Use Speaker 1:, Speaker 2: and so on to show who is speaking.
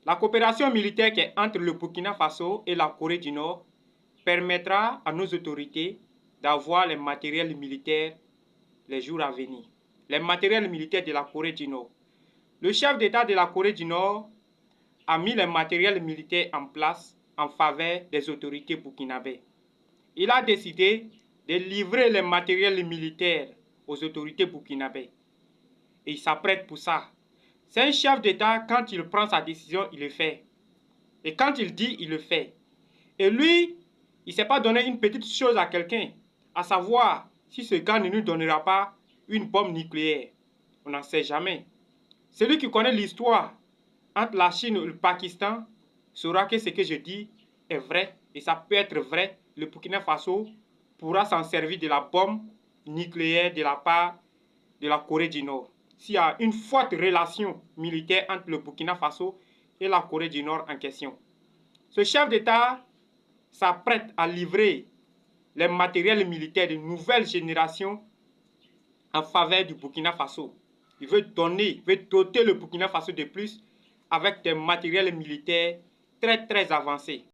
Speaker 1: La coopération militaire qui est entre le Burkina Faso et la Corée du Nord permettra à nos autorités d'avoir les matériels militaires les jours à venir. Les matériels militaires de la Corée du Nord. Le chef d'État de la Corée du Nord a mis les matériels militaires en place en faveur des autorités burkinabées. Il a décidé de livrer les matériels militaires aux autorités burkinabées. Et il s'apprête pour ça. C'est un chef d'État, quand il prend sa décision, il le fait. Et quand il dit, il le fait. Et lui, il ne s'est pas donné une petite chose à quelqu'un, à savoir si ce gars ne nous donnera pas une bombe nucléaire. On n'en sait jamais. Celui qui connaît l'histoire entre la Chine et le Pakistan saura que ce que je dis est vrai, et ça peut être vrai. Le Burkina Faso pourra s'en servir de la bombe nucléaire de la part de la Corée du Nord. S'il y a une forte relation militaire entre le Burkina Faso et la Corée du Nord en question. Ce chef d'État s'apprête à livrer les matériels militaires de nouvelle génération en faveur du Burkina Faso. Il veut doter le Burkina Faso de plus avec des matériels militaires très avancés.